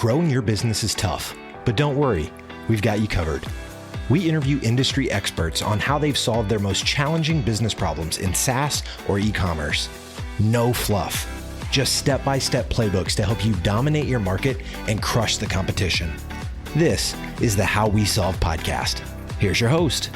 Growing your business is tough, but don't worry, we've got you covered. We interview industry experts on how they've solved their most challenging business problems in SaaS or e-commerce. No fluff, just step-by-step playbooks to help you dominate your market and crush the competition. This is the How We Solve podcast. Here's your host.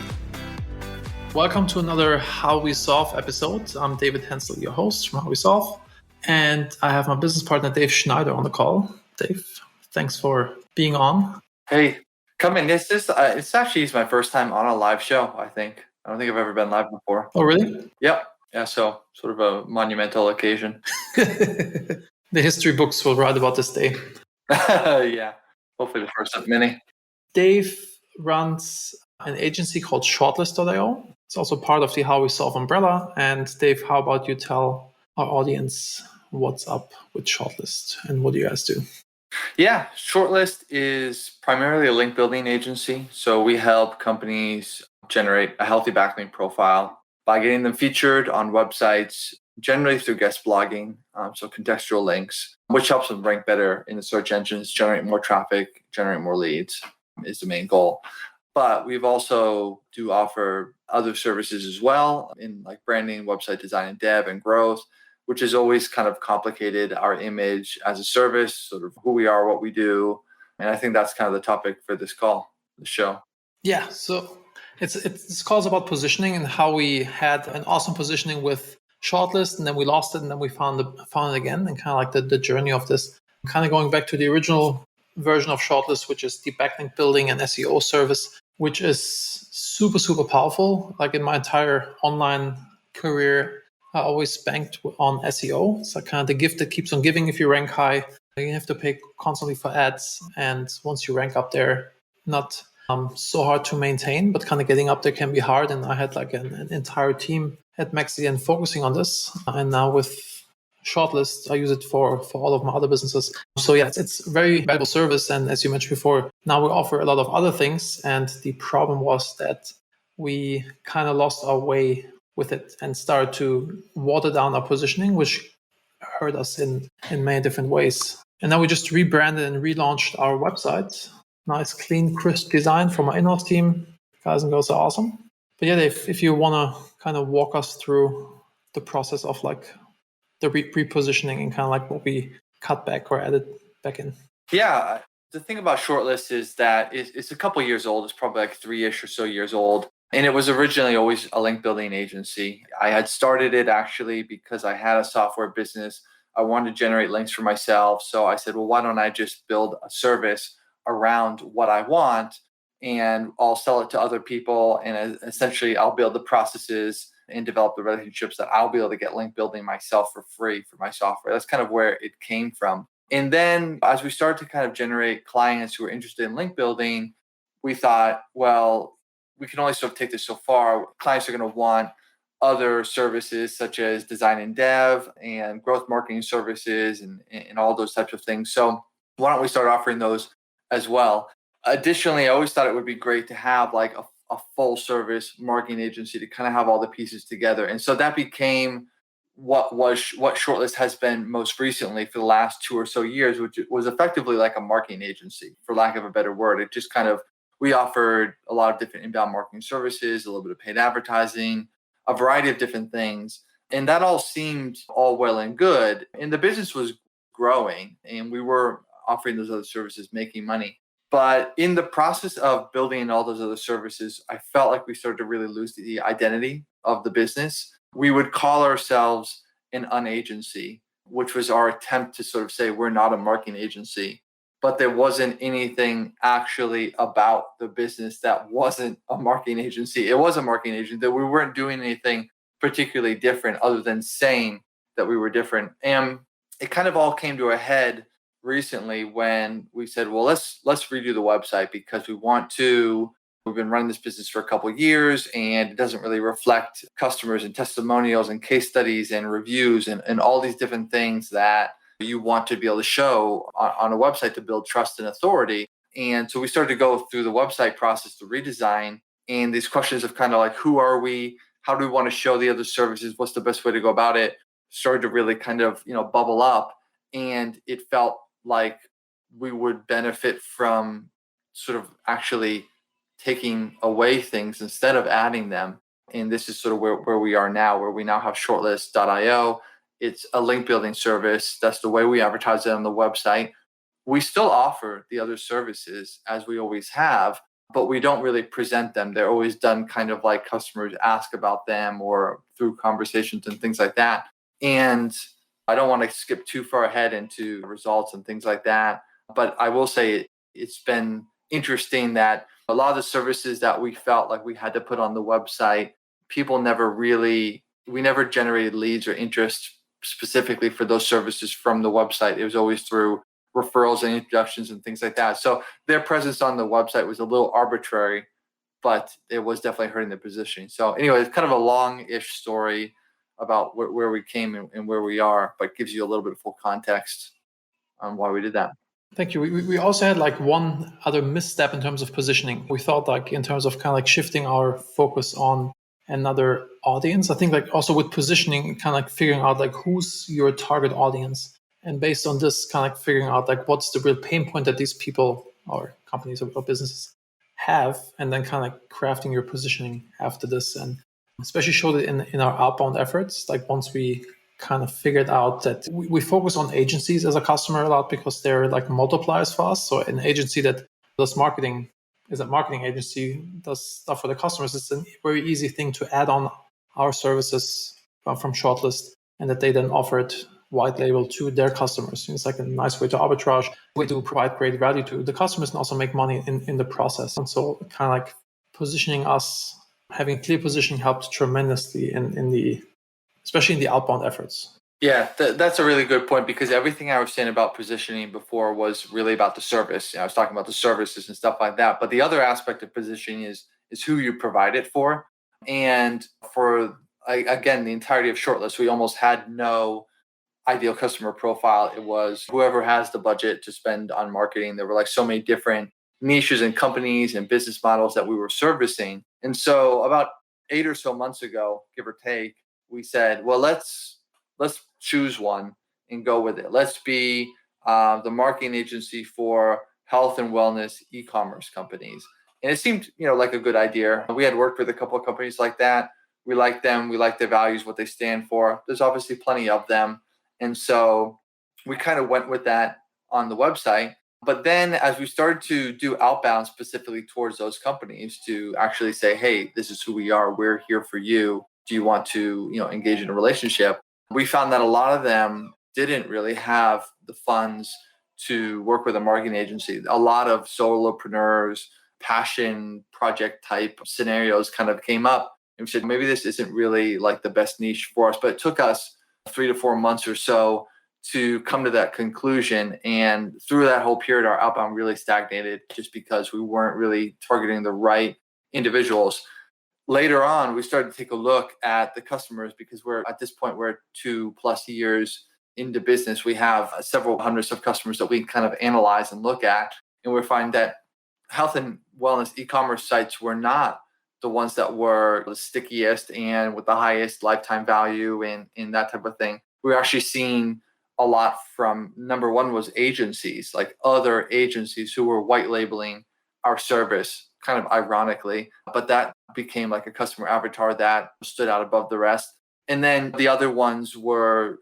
Welcome to another How We Solve episode. I'm David Hensel, your host from How We Solve, and I have my business partner Dave Schneider on the call. Dave, thanks for being on. Hey, come in. It's actually my first time on a live show, I think. I don't think I've ever been live before. Oh, really? Yep. Yeah, so sort of a monumental occasion. The history books will write about this day. Yeah, hopefully the first of many. Dave runs an agency called Shortlist.io. It's also part of the How We Solve umbrella. And Dave, how about you tell our audience what's up with Shortlist and what do you guys do? Yeah, Shortlist is primarily a link building agency. So we help companies generate a healthy backlink profile by getting them featured on websites, generally through guest blogging, so contextual links, which helps them rank better in the search engines, generate more traffic, generate more leads is the main goal. But we've also do offer other services as well in like branding, website design and dev and growth, which has always kind of complicated our image as a service, sort of who we are, what we do. And I think that's kind of the topic for this call, the show. Yeah, so this call's about positioning and how we had an awesome positioning with Shortlist and then we lost it and then we found it again, and kind of like the journey of this, kind of going back to the original version of Shortlist, which is the backlink building and SEO service, which is super, super powerful. Like in my entire online career, I always banked on SEO. It's like kind of the gift that keeps on giving. If you rank high, you have to pay constantly for ads. And once you rank up there, not so hard to maintain, but kind of getting up there can be hard. And I had like an entire team at MaxiDN focusing on this. And now with Shortlist, I use it for all of my other businesses. So yeah, it's a very valuable service. And as you mentioned before, now we offer a lot of other things. And the problem was that we kind of lost our way with it and started to water down our positioning, which hurt us in many different ways. And now we just rebranded and relaunched our website. Nice, clean, crisp design from our in-house team. Guys and girls are awesome. But yeah, Dave, if you want to kind of walk us through the process of like the repositioning and kind of like what we cut back or added back in. Yeah, the thing about Shortlist is that it's a couple years old. It's probably like 3-ish or so years old. And it was originally always a link building agency. I had started it actually because I had a software business. I wanted to generate links for myself. So I said, well, why don't I just build a service around what I want and I'll sell it to other people. And essentially I'll build the processes and develop the relationships that I'll be able to get link building myself for free for my software. That's kind of where it came from. And then as we started to kind of generate clients who were interested in link building, we thought, well, we can only sort of take this so far. Clients are going to want other services such as design and dev and growth marketing services and all those types of things. So why don't we start offering those as well? Additionally, I always thought it would be great to have like a full service marketing agency to kind of have all the pieces together. And so that became what Shortlist has been most recently for the last 2 or so years, which was effectively like a marketing agency, for lack of a better word. It just kind of, we offered a lot of different inbound marketing services, a little bit of paid advertising, a variety of different things. And that all seemed all well and good. And the business was growing and we were offering those other services, making money. But in the process of building all those other services, I felt like we started to really lose the identity of the business. We would call ourselves an unagency, which was our attempt to sort of say we're not a marketing agency. But there wasn't anything actually about the business that wasn't a marketing agency. It was a marketing agency, that we weren't doing anything particularly different other than saying that we were different. And it kind of all came to a head recently when we said, well, let's redo the website because we've been running this business for a couple of years and it doesn't really reflect customers and testimonials and case studies and reviews and all these different things that you want to be able to show on a website to build trust and authority. And so we started to go through the website process to redesign. And these questions of kind of like, who are we? How do we want to show the other services? What's the best way to go about it? Started to really kind of, bubble up. And it felt like we would benefit from sort of actually taking away things instead of adding them. And this is sort of where we are now, where we now have shortlist.io. It's a link building service. That's the way we advertise it on the website. We still offer the other services as we always have, but we don't really present them. They're always done kind of like customers ask about them or through conversations and things like that. And I don't want to skip too far ahead into results and things like that, but I will say it's been interesting that a lot of the services that we felt like we had to put on the website, we never generated leads or interest specifically for those services from the website. It was always through referrals and introductions and things like that. So their presence on the website was a little arbitrary, but it was definitely hurting the positioning. So anyway, it's kind of a long-ish story about where we came and where we are, but gives you a little bit of full context on why we did that. Thank you. We also had like one other misstep in terms of positioning. We thought like in terms of kind of like shifting our focus on another audience. I think like also with positioning, kind of like figuring out like who's your target audience. And based on this, kind of like figuring out like what's the real pain point that these people or companies or businesses have, and then kind of like crafting your positioning after this. And especially showed it in our outbound efforts. Like once we kind of figured out that we focus on agencies as a customer a lot because they're like multipliers for us. So an agency that does marketing is a marketing agency, does stuff for the customers. It's a very easy thing to add on our services from Shortlist, and that they then offer it white label to their customers. It's like a nice way to arbitrage, way to provide great value to the customers and also make money in the process. And so kind of like positioning us, having clear positioning helped tremendously especially in the outbound efforts. Yeah, that's a really good point, because everything I was saying about positioning before was really about the service. I was talking about the services and stuff like that. But the other aspect of positioning is who you provide it for. And for, again, the entirety of Shortlist, we almost had no ideal customer profile. It was whoever has the budget to spend on marketing. There were like so many different niches and companies and business models that we were servicing. And so about 8 or so months ago, give or take, we said, well, let's choose one and go with it. Let's be the marketing agency for health and wellness e-commerce companies. And it seemed, like a good idea. We had worked with a couple of companies like that. We like them. We like their values, what they stand for. There's obviously plenty of them. And so we kind of went with that on the website. But then as we started to do outbound specifically towards those companies to actually say, hey, this is who we are. We're here for you. Do you want to, engage in a relationship? We found that a lot of them didn't really have the funds to work with a marketing agency. A lot of solopreneurs, passion project type scenarios kind of came up, and we said, maybe this isn't really like the best niche for us. But it took us 3 to 4 months or so to come to that conclusion. And through that whole period, our outbound really stagnated just because we weren't really targeting the right individuals. Later on, we started to take a look at the customers, because at this point, we're 2+ years into business. We have several hundreds of customers that we kind of analyze and look at. And we find that health and wellness e-commerce sites were not the ones that were the stickiest and with the highest lifetime value and that type of thing. We're actually seeing a lot from, number one was agencies, like other agencies who were white labeling our service, kind of ironically, but that became like a customer avatar that stood out above the rest. And then the other ones were,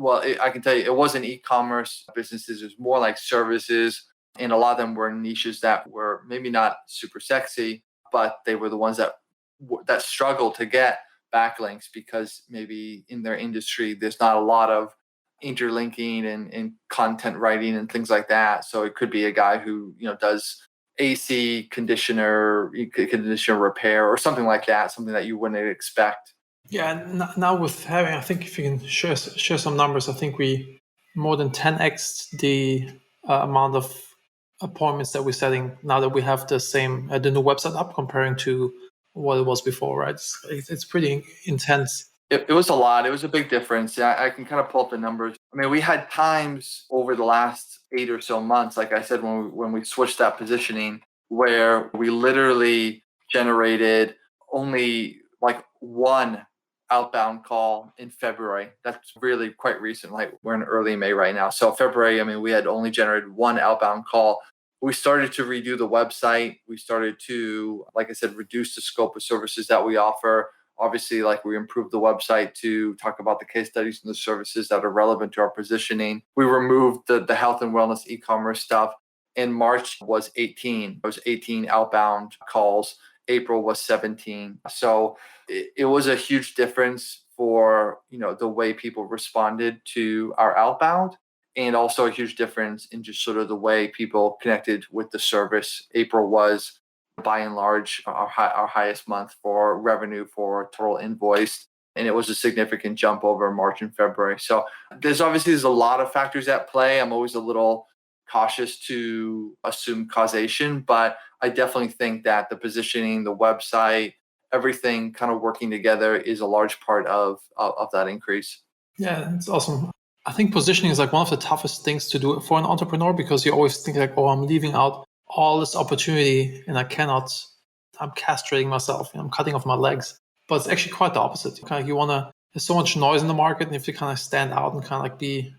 I can tell you, it wasn't e-commerce businesses. It was more like services. And a lot of them were niches that were maybe not super sexy, but they were the ones that struggled to get backlinks, because maybe in their industry, there's not a lot of interlinking and content writing and things like that. So it could be a guy who, does AC conditioner repair or something like that, something that you wouldn't expect. Yeah, now with having, I think if you can share some numbers, I think we more than 10x the amount of appointments that we're setting now that we have the new website up comparing to what it was before, right? It's pretty intense. It was a lot. It was a big difference. I can kind of pull up the numbers. I mean, we had times over the last 8 or so months, like I said, when we switched that positioning, where we literally generated only like 1 outbound call in February. That's really quite recent. Like we're in early May right now. So February, I mean, we had only generated one outbound call. We started to redo the website. We started to, like I said, reduce the scope of services that we offer. Obviously, like we improved the website to talk about the case studies and the services that are relevant to our positioning. We removed the health and wellness e-commerce stuff. In March was 18. It was 18 outbound calls. April was 17. So it was a huge difference for, the way people responded to our outbound, and also a huge difference in just sort of the way people connected with the service. April was, by and large, our highest month for revenue for total invoiced, and it was a significant jump over March and February. So there's a lot of factors at play. I'm always a little cautious to assume causation, but I definitely think that the positioning, the website, everything kind of working together is a large part of that increase. Yeah, it's awesome. I think positioning is like one of the toughest things to do for an entrepreneur, because you always think like, oh, I'm leaving out all this opportunity and I'm castrating myself, I'm cutting off my legs. But it's actually quite the opposite. There's so much noise in the market, and if you kind of stand out and kind of like be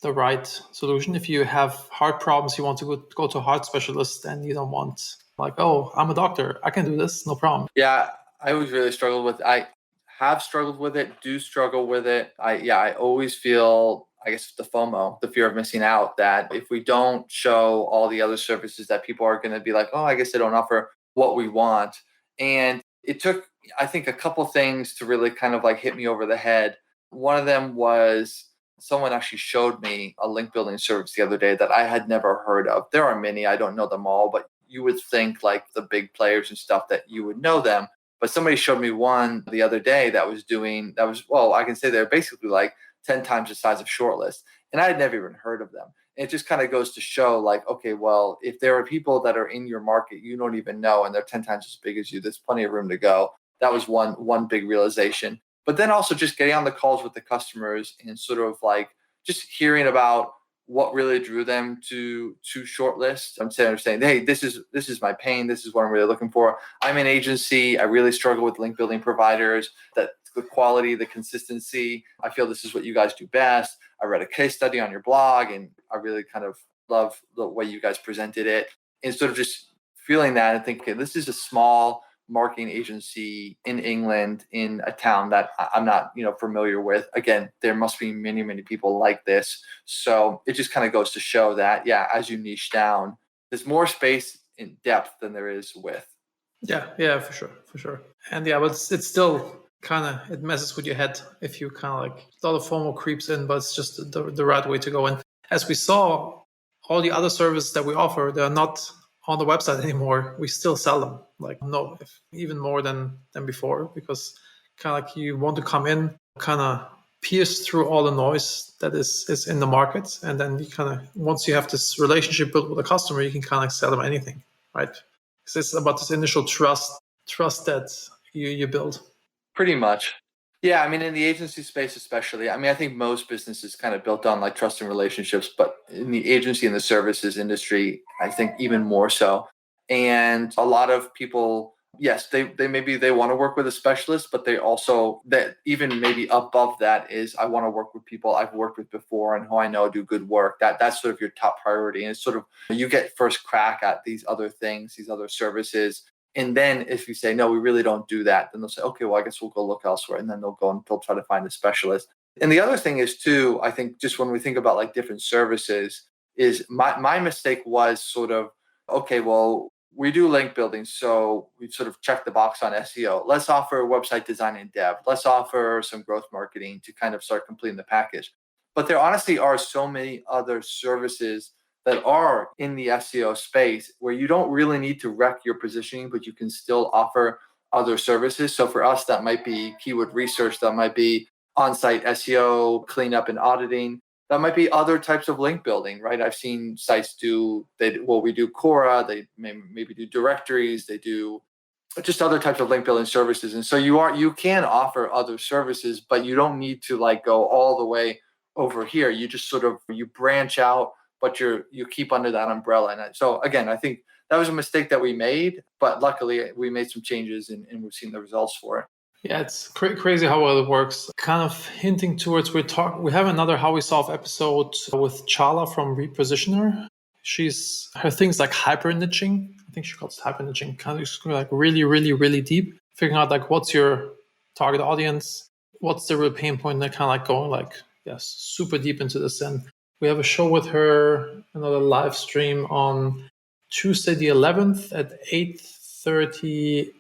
the right solution. If you have heart problems, you want to go to a heart specialist, and you don't want like, oh, I'm a doctor, I can do this, no problem. Yeah, I always really struggled with. I have struggled with it. Do struggle with it. I always feel, I guess, the FOMO, the fear of missing out. That if we don't show all the other services, that people are going to be like, oh, I guess they don't offer what we want. And it took, I think, a couple things to really kind of like hit me over the head. One of them was, someone actually showed me a link building service the other day that I had never heard of. There are many, I don't know them all, but you would think like the big players and stuff that you would know them. But somebody showed me one the other day I can say they're basically like 10 times the size of Shortlist. And I had never even heard of them. And it just kind of goes to show like, okay, well, if there are people that are in your market you don't even know, and they're 10 times as big as you, there's plenty of room to go. That was one big realization. But then also just getting on the calls with the customers and sort of like just hearing about what really drew them to Shortlist. I'm saying, hey, this is my pain. This is what I'm really looking for. I'm an agency. I really struggle with link building providers. That the quality, the consistency. I feel this is what you guys do best. I read a case study on your blog, and I really kind of love the way you guys presented it. And sort of just feeling that and thinking, okay, this is a small marketing agency in England in a town that I'm not, familiar with. Again, there must be many, many people like this. So it just kind of goes to show that, yeah, as you niche down, there's more space in depth than there is width. Yeah, for sure. And yeah, but it's still kind of, it messes with your head if you kind of like, a lot of FOMO creeps in, but it's just the right way to go. And as we saw, all the other services that we offer, they're not on the website anymore. We still sell them, like even more than before, because kind of like you want to come in, kind of pierce through all the noise that is in the market, and then you kind of, once you have this relationship built with a customer, you can kind of sell them anything, right? Because it's about this initial trust that you build. Pretty much. Yeah, I mean, in the agency space especially, I mean, I think most businesses kind of built on like trust and relationships, but in the agency and the services industry, I think even more so. And a lot of people, yes, they want to work with a specialist, but they also, that even maybe above that is, I want to work with people I've worked with before and who I know do good work. That's sort of your top priority. And it's sort of, you get first crack at these other things, these other services. And then if you say, no, we really don't do that, then they'll say, okay, well, I guess we'll go look elsewhere. And then they'll try to find a specialist. And the other thing is too, I think just when we think about like different services, is my mistake was sort of, okay, well, we do link building. So we sort of check the box on SEO. Let's offer website design and dev. Let's offer some growth marketing to kind of start completing the package. But there honestly are so many other services that are in the SEO space where you don't really need to wreck your positioning, but you can still offer other services. So for us, that might be keyword research, that might be on-site SEO, cleanup and auditing. That might be other types of link building, right? I've seen sites we do Quora, they maybe do directories, they do just other types of link building services. And so you can offer other services, but you don't need to like go all the way over here. You just sort of, you branch out, but you keep under that umbrella. And so again, I think that was a mistake that we made, but luckily we made some changes and we've seen the results for it. Yeah, it's crazy how well it works. Kind of hinting towards we have another How We Solve episode with Chala from Repositioner. Her thing's like hyper niching. I think she calls it hyper niching. Kind of like really, really, really deep, figuring out like what's your target audience, what's the real pain point, and they're kind of like going like, yes, super deep into this. And we have a show with her, another live stream on Tuesday the 11th at 8:30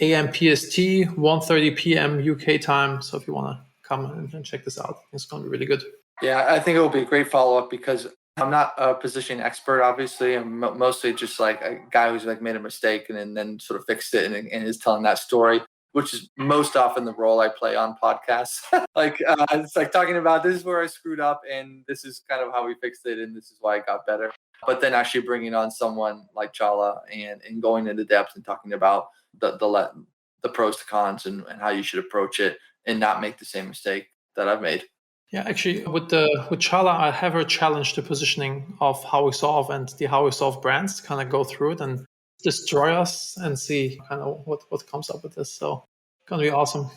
a.m. PST, 1:30 p.m. UK time. So if you want to come and check this out, it's going to be really good. Yeah, I think it will be a great follow-up because I'm not a positioning expert, obviously. I'm mostly just like a guy who's like made a mistake and then sort of fixed it and is telling that story, which is most often the role I play on podcasts. It's like talking about this is where I screwed up and this is kind of how we fixed it and this is why I got better. But then actually bringing on someone like Chala and going into depth and talking about the pros to cons and how you should approach it and not make the same mistake that I've made. Yeah, actually, with Chala, I have her challenge the positioning of How We Solve and the How We Solve brands. Kind of go through it and destroy us and see kind of what comes up with this. So, gonna be awesome.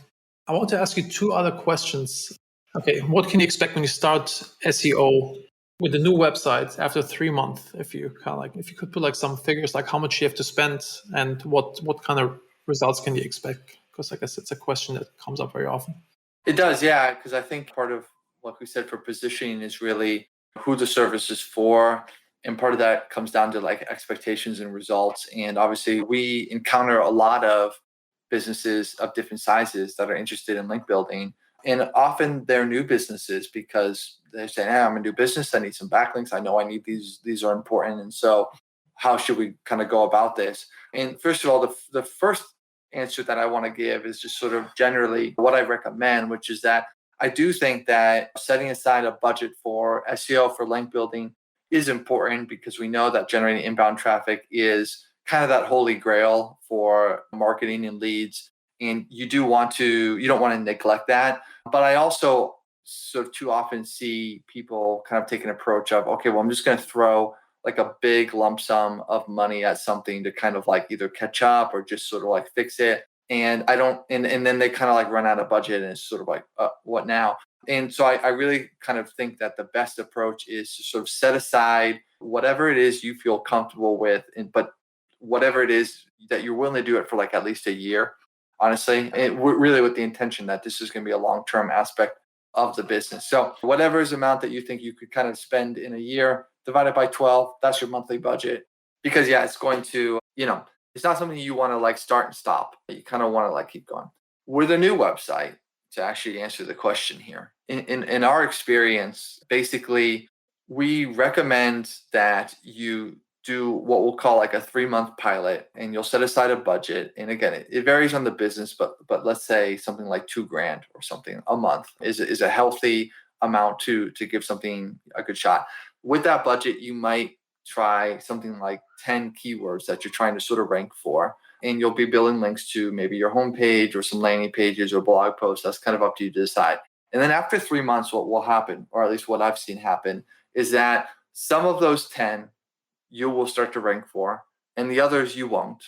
I want to ask you two other questions. Okay, what can you expect when you start SEO with a new website after 3 months? If you could put like some figures, like how much you have to spend and what kind of results can you expect? Because I guess it's a question that comes up very often. It does, yeah, because I think part of what we said for positioning is really who the service is for. And part of that comes down to like expectations and results. And obviously, we encounter a lot of businesses of different sizes that are interested in link building. And often they're new businesses because they're saying, hey, I'm a new business. I need some backlinks. I know I need these. These are important. And so how should we kind of go about this? And first of all, the first answer that I want to give is just sort of generally what I recommend, which is that I do think that setting aside a budget for SEO for link building is important because we know that generating inbound traffic is kind of that holy grail for marketing and leads. And you don't want to neglect that. But I also sort of too often see people kind of take an approach of, okay, well, I'm just going to throw like a big lump sum of money at something to kind of like either catch up or just sort of like fix it. And then they kind of like run out of budget and it's sort of like, what now? And so I really kind of think that the best approach is to sort of set aside whatever it is you feel comfortable with, but whatever it is that you're willing to do it for like at least a year, honestly, and really with the intention that this is going to be a long-term aspect of the business. So whatever is amount that you think you could kind of spend in a year, divided by 12, that's your monthly budget. Because yeah, it's going to, it's not something you want to like start and stop. You kind of want to like keep going. With a new website, to actually answer the question here, in our experience, basically, we recommend that you do what we'll call like a 3-month pilot, and you'll set aside a budget. And again, it varies on the business, but let's say something like $2,000 or something a month is a healthy amount to give something a good shot. With that budget, you might try something like 10 keywords that you're trying to sort of rank for. And you'll be building links to maybe your homepage or some landing pages or blog posts. That's kind of up to you to decide. And then after 3 months, what will happen, or at least what I've seen happen, is that some of those 10 you will start to rank for, and the others you won't.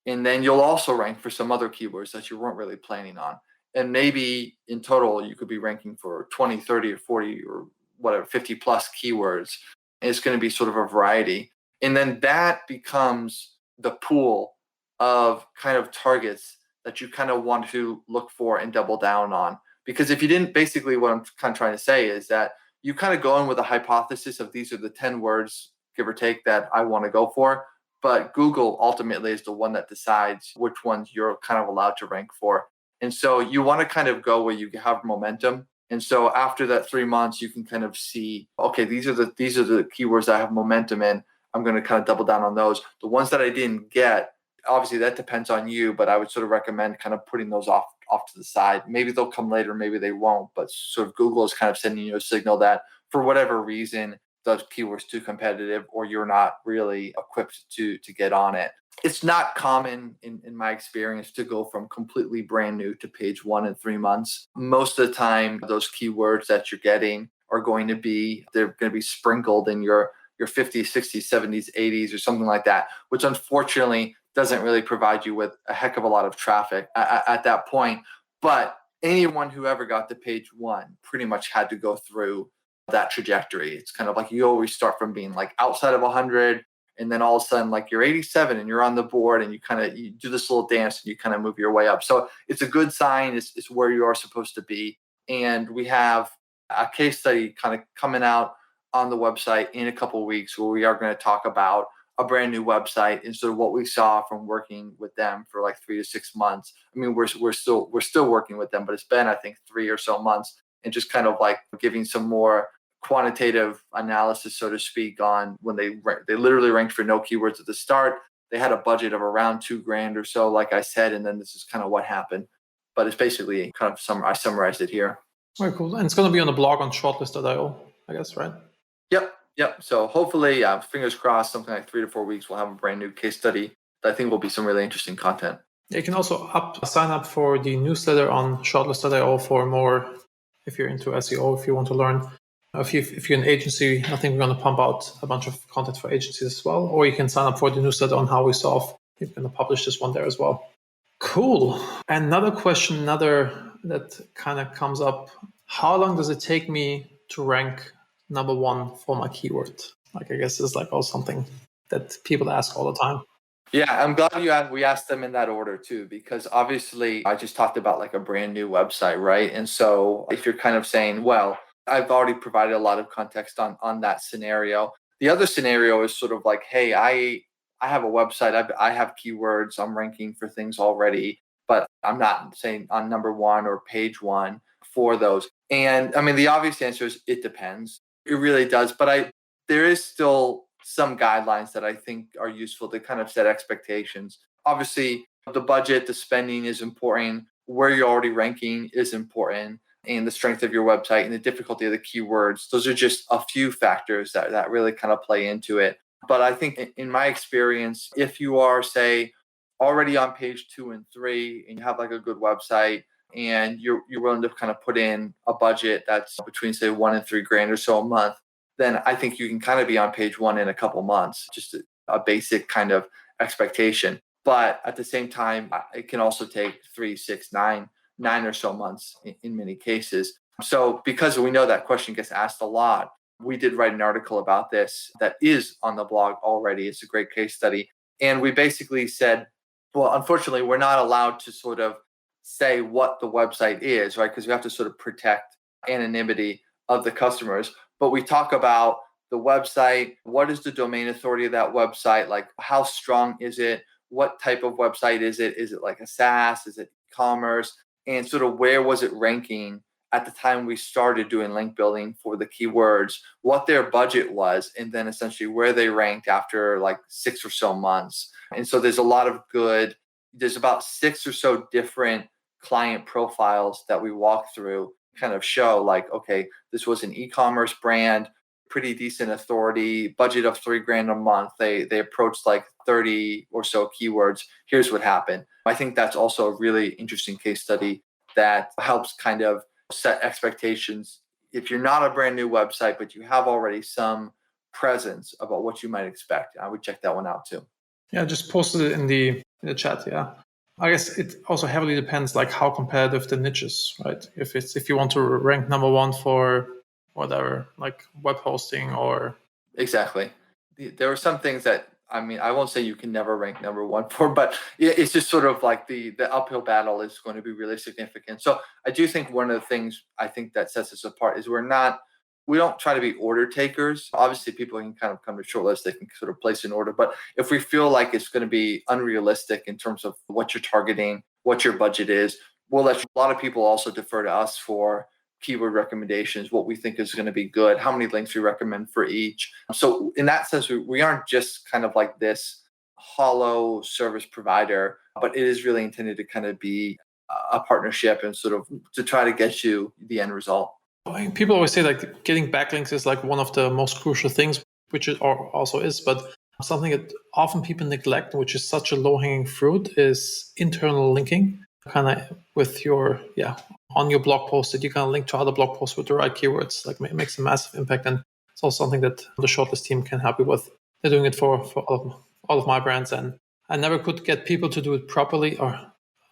And then you'll also rank for some other keywords that you weren't really planning on. And maybe in total, you could be ranking for 20, 30, or 40, or whatever, 50 plus keywords. And it's going to be sort of a variety. And then that becomes the pool of kind of targets that you kind of want to look for and double down on. Because if you didn't, basically what I'm kind of trying to say is that you kind of go in with a hypothesis of these are the 10 words, give or take, that I want to go for. But Google ultimately is the one that decides which ones you're kind of allowed to rank for. And so you want to kind of go where you have momentum. And so after that 3 months, you can kind of see, okay, these are the keywords I have momentum in. I'm going to kind of double down on those. The ones that I didn't get, obviously that depends on you, but I would sort of recommend kind of putting those off to the side. Maybe they'll come later, maybe they won't, but sort of Google is kind of sending you a signal that for whatever reason, those keywords too competitive or you're not really equipped to get on it. It's not common in my experience to go from completely brand new to page 1 in 3 months. Most of the time, those keywords that you're getting are going to be sprinkled in your 50s, 60s, 70s, 80s, or something like that, which unfortunately doesn't really provide you with a heck of a lot of traffic at that point. But anyone who ever got to page one pretty much had to go through that trajectory. It's kind of like you always start from being like outside of 100, and then all of a sudden like you're 87 and you're on the board, and you do this little dance and you kind of move your way up. So it's a good sign. It's where you are supposed to be. And we have a case study kind of coming out on the website in a couple of weeks where we are going to talk about a brand new website and sort of what we saw from working with them for like 3 to 6 months. I mean, we're still working with them, but it's been, I think, 3 or so months, and just kind of like giving some more quantitative analysis, so to speak, on when they literally ranked for no keywords at the start. They had a budget of around $2,000 or so, like I said, and then this is kind of what happened. But it's basically kind of I summarized it here. Very cool. And it's going to be on the blog on shortlist.io, I guess, right? Yep. So hopefully, fingers crossed, something like 3 to 4 weeks, we'll have a brand new case study that I think will be some really interesting content. You can also sign up for the newsletter on shortlist.io for more, if you're into SEO, if you want to learn. If you're an agency, I think we're going to pump out a bunch of content for agencies as well. Or you can sign up for the newsletter on how we solve. We're going to publish this one there as well. Cool. Another question, that kind of comes up. How long does it take me to rank number one for my keyword? Like, I guess it's like also something that people ask all the time. Yeah, I'm glad we asked them in that order too, because obviously I just talked about like a brand new website, right? And so if you're kind of saying, well, I've already provided a lot of context on that scenario. The other scenario is sort of like, hey, I have a website, I have keywords, I'm ranking for things already, but I'm not saying on number one or page one for those. And I mean, the obvious answer is it depends. It really does. But there is still some guidelines that I think are useful to kind of set expectations. Obviously, the budget, the spending is important. Where you're already ranking is important, and the strength of your website and the difficulty of the keywords. Those are just a few factors that really kind of play into it. But I think in my experience, if you are, say, already on page 2 and 3 and you have like a good website and you're willing to kind of put in a budget that's between, say, $1,000 and $3,000 or so a month, then I think you can kind of be on page one in a couple months, just a basic kind of expectation. But at the same time, it can also take 3, 6, 9 or so months in many cases. So because we know that question gets asked a lot, we did write an article about this that is on the blog already. It's a great case study. And we basically said, well, unfortunately, we're not allowed to sort of say what the website is, right? Because we have to sort of protect anonymity of the customers. But we talk about the website, what is the domain authority of that website? Like, how strong is it? What type of website is it? Is it like a SaaS? Is it e-commerce? And sort of where was it ranking at the time we started doing link building for the keywords, what their budget was, and then essentially where they ranked after like 6 or so months. And so there's about 6 or so different client profiles that we walk through, kind of show like, okay, this was an e-commerce brand, pretty decent authority, budget of $3,000 a month. They approached like 30 or so keywords. Here's what happened. I think that's also a really interesting case study that helps kind of set expectations. If you're not a brand new website, but you have already some presence about what you might expect, I would check that one out too. Yeah, just posted it in the chat. Yeah. I guess it also heavily depends like how competitive the niche is, right? If you want to rank number one for whatever, like web hosting or... Exactly. There are some things that, I mean, I won't say you can never rank number one for, but it's just sort of like the uphill battle is going to be really significant. So I do think one of the things I think that sets us apart is we don't try to be order takers. Obviously, people can kind of come to shortlist, they can sort of place an order. But if we feel like it's going to be unrealistic in terms of what you're targeting, what your budget is, we'll let a lot of people also defer to us for keyword recommendations, what we think is going to be good, how many links we recommend for each. So in that sense, we aren't just kind of like this hollow service provider, but it is really intended to kind of be a partnership and sort of to try to get you the end result. People always say like getting backlinks is like one of the most crucial things, which it also is, but something that often people neglect, which is such a low-hanging fruit, is internal linking. Kind of with your, on your blog post that you can link to other blog posts with the right keywords. Like it makes a massive impact, and it's also something that the shortlist team can help you with. They're doing it for all of my brands, and I never could get people to do it properly, or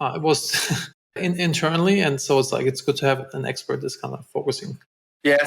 it was internally. And so it's good to have an expert that's kind of focusing. Yeah,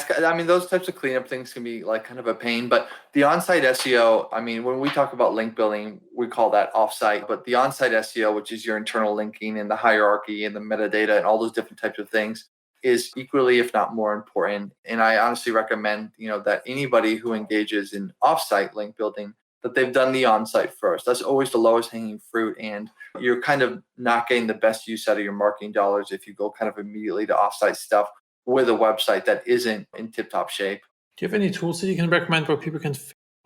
those types of cleanup things can be like kind of a pain, but the on-site SEO, when we talk about link building, we call that off-site, but the on-site SEO, which is your internal linking and the hierarchy and the metadata and all those different types of things, is equally, if not more important. And I honestly recommend, that anybody who engages in off-site link building, that they've done the on-site first. That's always the lowest hanging fruit, and you're kind of not getting the best use out of your marketing dollars if you go kind of immediately to off-site stuff with a website that isn't in tip-top shape. Do you have any tools that you can recommend where people can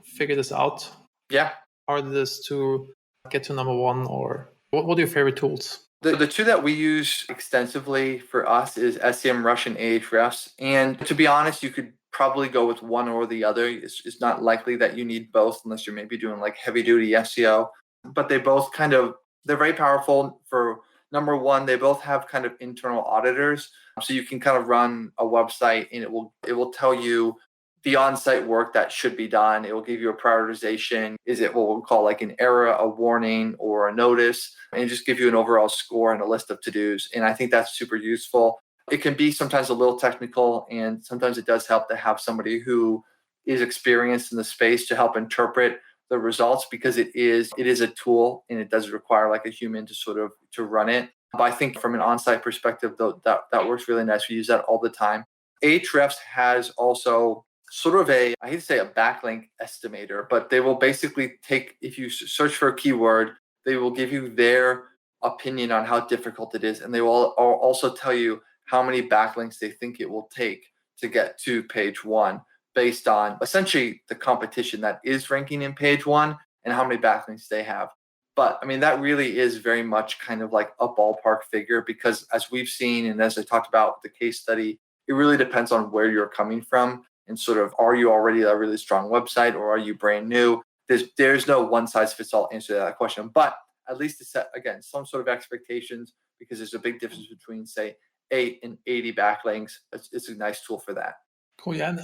figure this out? Yeah. How hard it is to get to number one, or what are your favorite tools? The two that we use extensively for us is SEMrush and Ahrefs. And to be honest, you could probably go with one or the other. It's not likely that you need both unless you're maybe doing like heavy duty SEO. But they both they're very powerful. For number one, they both have kind of internal auditors. So you can kind of run a website and it will tell you the on-site work that should be done. It will give you a prioritization. Is it what we'll call like an error, a warning, or a notice? And just give you an overall score and a list of to-dos. And I think that's super useful. It can be sometimes a little technical, and sometimes it does help to have somebody who is experienced in the space to help interpret the results, because it is a tool and it does require like a human to run it. But I think from an on-site perspective, though, that works really nice. We use that all the time. Ahrefs has also sort of I hate to say a backlink estimator, but they will basically take, if you search for a keyword, they will give you their opinion on how difficult it is. And they will also tell you how many backlinks they think it will take to get to page one, based on essentially the competition that is ranking in page one and how many backlinks they have. But that really is very much kind of like a ballpark figure, because as we've seen, and as I talked about with the case study, it really depends on where you're coming from and sort of, are you already a really strong website or are you brand new? There's no one size fits all answer to that question, but at least to set, again, some sort of expectations, because there's a big difference between, say, 8 and 80 backlinks. It's a nice tool for that. Cool. Yeah.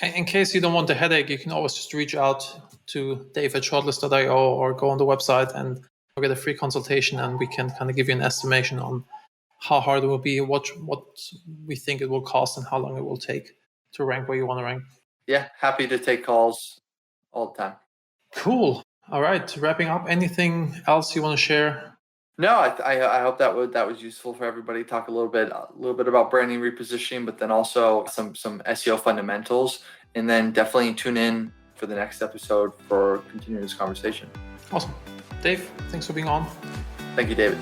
In case you don't want the headache, you can always just reach out to Dave at shortlist.io or go on the website and get a free consultation, and we can kind of give you an estimation on how hard it will be, what we think it will cost, and how long it will take to rank where you want to rank. Yeah, happy to take calls all the time. Cool. All right. Wrapping up, anything else you want to share? No, I hope that was useful for everybody. Talk a little bit about branding repositioning, but then also some SEO fundamentals, and then definitely tune in for the next episode for continuing this conversation. Awesome. Dave, thanks for being on. Thank you, David.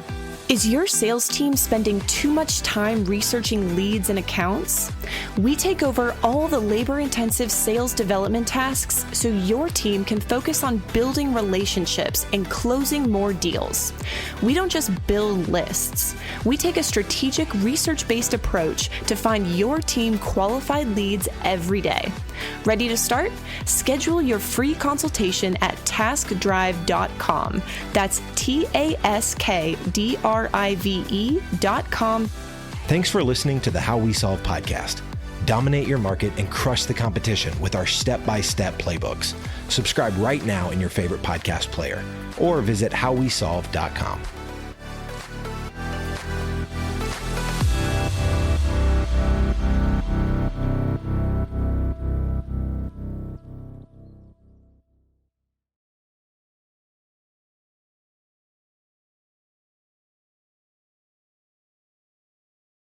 Is your sales team spending too much time researching leads and accounts? We take over all the labor-intensive sales development tasks so your team can focus on building relationships and closing more deals. We don't just build lists. We take a strategic, research-based approach to find your team qualified leads every day. Ready to start? Schedule your free consultation at taskdrive.com. That's taskdrive.com. Thanks for listening to the How We Solve podcast. Dominate your market and crush the competition with our step-by-step playbooks. Subscribe right now in your favorite podcast player or visit howwesolve.com.